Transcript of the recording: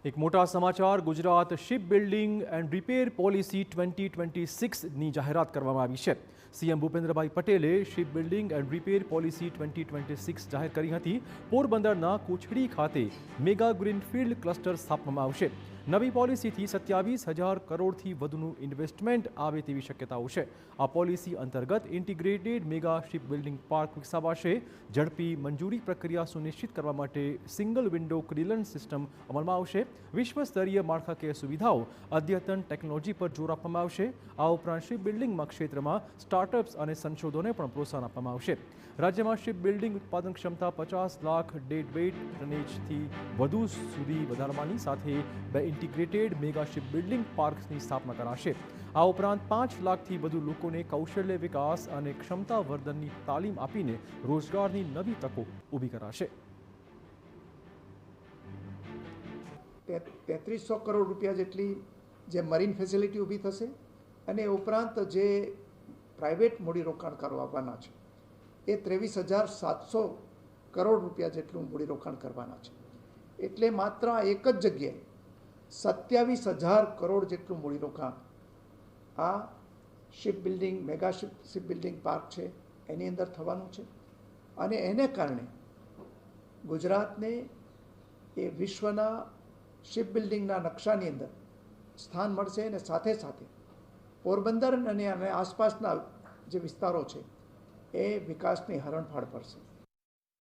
એક મોટા સમાચાર Gujarat ship building and repair policy 2026ની જાહેરાત કરવામાં આવી છે। સીએમ ભૂપેન્દ્રભાઈ પટેલે ship building and repair policy 2026 જાહેર કરી હતી। પોરબંદરના કુછડી ખાતે મેગા ગ્રીનફિલ્ડ ક્લસ્ટર સ્થાપવામાં આવશે। નવી પોલિસીથી 27,000 કરોડથી વધુનું ઇન્વેસ્ટમેન્ટ આવે તેવી શક્યતાઓ છે। આ પોલિસી અંતર્ગત integrated mega ship building park વિકસાવાશે। ઝડપી મંજૂરી પ્રક્રિયા સુનિશ્ચિત કરવા માટે સિંગલ વિન્ડો ક્લિયરન્સ સિસ્ટમ અમલમાં આવશે। વિશ્વ સ્તરીય માળખાકીય સુવિધાઓ અદ્યતન ટેકનોલોજી પર જોર આપવામાં આવશે। આ ઉપરાંત શિપ બિલ્ડિંગમાં ક્ષેત્રમાં સ્ટાર્ટઅપ્સ અને સંશોધનને પણ પ્રોત્સાહન આપવામાં આવશે। રાજ્યમાં શિપ બિલ્ડિંગ ઉત્પાદન ક્ષમતા 50 લાખ ડેડવેઇટ ટનેજથી વધુ સુધી વધારવાની સાથે બે ઇન્ટિગ્રેટેડ મેગા શિપ બિલ્ડિંગ પાર્ક્સની સ્થાપના કરાશે। આ ઉપરાંત 5 લાખથી વધુ લોકોને કૌશલ્ય વિકાસ અને ક્ષમતા વર્ધનની તાલીમ આપીને રોજગારની નવી તકો ઊભી કરાશે। 3300 કરોડ રૂપિયા જેટલી જે મરીન ફેસિલિટી ઊભી થશે અને ઉપરાંત જે પ્રાઇવેટ મૂડીરોકાણ કરવાના છે એ 23,700 કરોડ રૂપિયા જેટલું મૂડીરોકાણ કરવાના છે। એટલે માત્ર એક જ જગ્યાએ 27,000 કરોડ જેટલું મૂડીરોકાણ આ ship building mega ship building park છે એની અંદર થવાનું છે અને એને કારણે ગુજરાતને એ વિશ્વના શિપ બિલ્ડિંગના નકશાની અંદર સ્થાન મળશે અને સાથે સાથે પોરબંદર અને આસપાસના જે વિસ્તારો છે એ વિકાસની હરણફાળ પડશે।